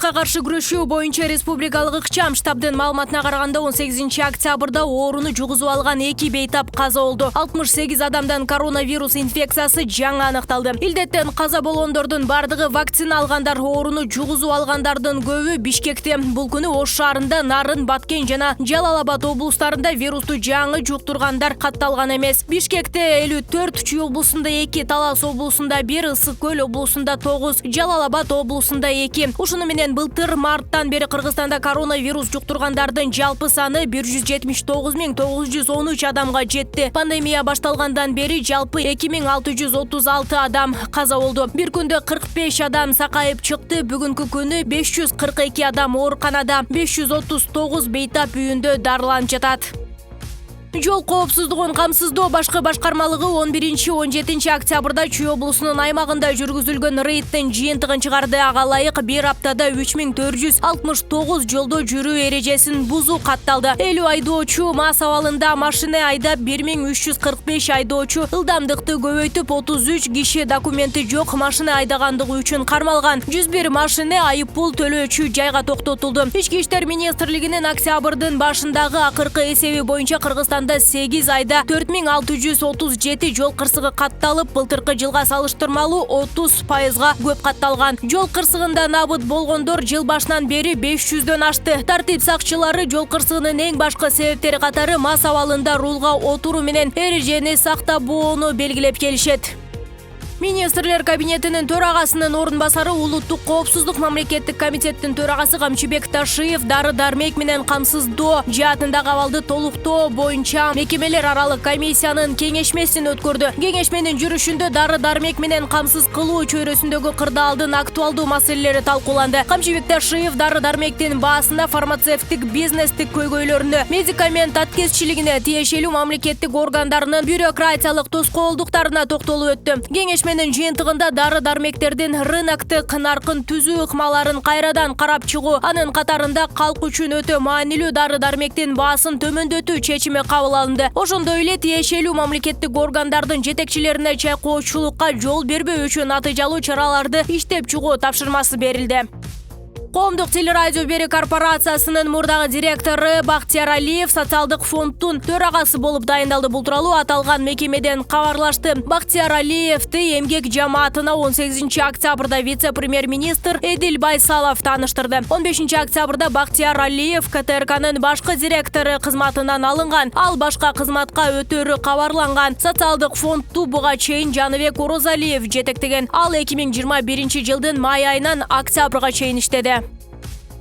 Коронавируска каршы күрөшүү боюнча республикалык ыкчам штабдын маалыматына караганда 18 октябрда ооруну жугузуп алган 2 бейтап каза болду. 68 адамдан коронавирус инфекциясы жаңы аныкталды. Илдеттен каза болгондордун бардыгы вакцина алгандар, ооруну жугузуп алгандардын көбү Бишкекте. Бул күнү Ош шаарында, Нарын, Баткен жана Жалал-Абад облустарында вирусту жаңы жуктургандар катталган эмес. Бишкекте 54, Чүй облусунда 2, Талас облусунда 1, Ысык көл облусунда 9, Жалал-Абад облусунда 2. Ушуну менен былтыр марттан бери Кыргызстанда коронавирус жуктургандардын жалпы саны 179.913 адамга жетти. Пандемия башталгандан бери жалпы 2636 адам каза болду. Бир күндө 45 адам сакайып чыкты. Бүгүнкү күнү 542 адам ооруканада, 539 бейтап үйүндө дарыланып жатат. Жол коопсуздугун камсыздоо башкы башкармалыгы 11-17 октябрда Чүй облусунун аймагында жүргүзүлгөн рейдтин жыйынтыгын чыгарды. Ага ылайык бир аптада 3469 жолдо жүрүү эрежесин бузуу катталды. 50 айдоочу мас абалында машина айдап, 1345 айдоочу ылдамдыкты көбөйтүп, 33 киши документи жок машина айдагандыгы үчүн кармалган. 101 машина айыппул төлөөчү жайга токтотулду. Ички иштер министрлигинин октябрдын башындагы акыркы эсеби боюнча Кыргызстан 8 айда 4637 жол кырсыгы катталып, былтыркы жылга салыштырмалуу 30%га көп катталган. Жол кырсыгында набыт болгондор жыл башынан бери 500дөн ашты. Тартип сакчылары жол кырсыгынын эң башкы себептери катары мас абалында рулга отуруу менен эрежени сактабоону белгилеп келишет. Министрлер кабинетинин төрагасынын орун басары, улуттук коопсуздук мамлекеттик комитеттин төрагасы Камчыбек Ташиев дары-дармек менен камсыздоо жаатындагы абалды толуктоо боюнча мекемелер аралык комиссиянын кеңешмесин өткөрдү. Кеңешменин жүрүшүндө дары-дармек менен камсыз кылуу чөйрөсүндөгү кырдаалдын актуалдуу маселелери талкууланды. Камчыбек Ташиев дары-дармектин баасында фармацевттик бизнестик көйгөйлөрүнө, медикамент аткезчилигине, тиешелүү мамлекеттик органдарынын бюрократиялык тоскоолдуктарына токтолуп өттү. Кеңешменин жыйынтыгында дары-дармектердин рыноктук наркын түзүү ыкмаларын кайрадан карап чыгуу, анын катарында калк үчүн өтө маанилүү дары-дармектин баасын төмөндөтүү чечими кабыл алынды. Ошондой эле тиешелүү мамлекеттик органдардын жетекчилерине чайкоочулукка жол бербөө үчүн натыйжалуу чараларды иштеп чыгуу тапшырмасы берилди. Коомдук телерадио берик корпорациясынын мурдагы директору Бактияр Алиев социалдык фонддун төрагасы болуп дайындалды. Бул тууралуу аталган мекемеден кабарлашты. Бактияр Алиевди эмгек жамаатына 18 октябрда вице-премьер-министр Эдил Байсалов тааныштырды. 15 октябрда Бактияр Алиев КТРКнын башкы директору кызматынан алынган. Ал башка кызматка өтөрү кабарланган. Социалдык фондду буга чейин Жаныбек Орозалиев жетектеген. Ал 2021 жылдын май айынан октябрга чейин иштеди.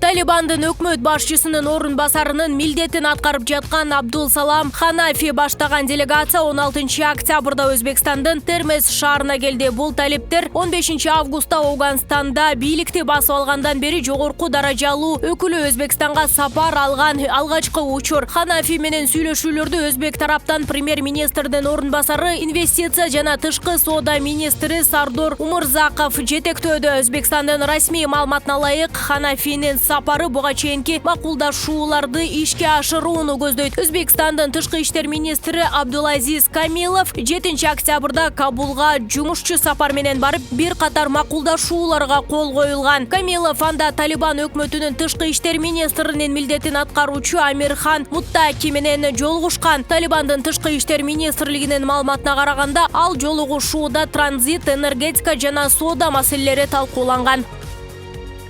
Талибандын өкмөт башчысынын орун басарынын милдетин аткарып жаткан Абдул Салам Ханафи баштаган делегация 16 октябрда Өзбекстандын Термез шаарына келди. Бул талиптер 15 августта Афганстанда бийликти басып алгандан бери жогорку даражалуу өкүлү Өзбекстанга сапар алган алгачкы учур. Ханафи менен сүйлөшүүлөрдү өзбек тараптан премьер-министрдин орун басары, инвестиция жана тышкы соода министри Сардор Умурзаков жетектөөдө. Өзбекстандын расмий маалыматына ылайык, Ханафинин сапары буга чейинки макулдашууларды ишке ашырууну көздөйт. Өзбекстандын тышкы иштер министри Абдулазиз Камилов 7 октябрда Кабулга жумушчу сапар менен барып, бир катар макулдашууларга кол коюлган. Камилов анда Талибан өкмөтүнүн тышкы иштер министринин милдетин аткаруучу Амирхан Муттаки менен жолугушкан. Талибандын тышкы иштер министрлигинин маалыматына караганда, ал жолугушууда транзит, энергетика жана соода маселелери талкууланган.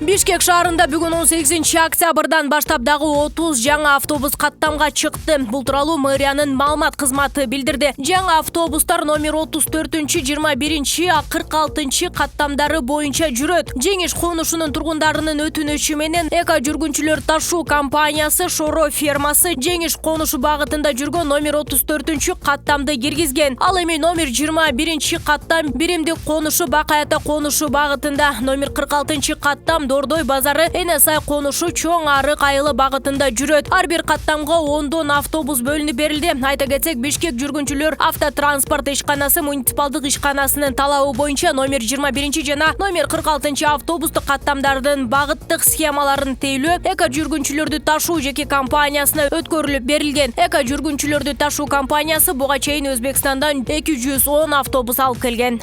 Бишкек шаарында бүгүн 18 октябрдан баштап дагы 30 жаңы автобус каттамга чыкты. Бул тууралуу мэриянын маалымат кызматы билдирди. Жаңы автобустар номер 34-21-46 каттамдары боюнча жүрөт. Жеңиш конушунун тургундарынын өтүнүчү менен эко жүргүнчүлөр ташуу компаниясы Шоро фермасы Жеңиш конушу багытында жүргөн номер 34 каттамды киргизген. Ал эми номер 21 каттам биримдик конушу Бакаята конушу багытында, номер 46 каттам Дордой базары Энесай конушу Чоң Арык айылы багытында жүрөт. Ар бир каттамга 10 автобус бөлүнүп берилди. Айта кетсек, Бишкек жүргүнчүлөр автотранспорт ишканасы муниципалдык ишканасынын талабы боюнча номер 21 жана номер 46 автобустук каттамдардын багыттык схемаларын тейлөө эко жүргүнчүлөрдү ташуу жеке компаниясына өткөрүлүп берилген. Эко жүргүнчүлөрдү ташуу компаниясы буга чейин Өзбекстандан 210 автобус алып келген.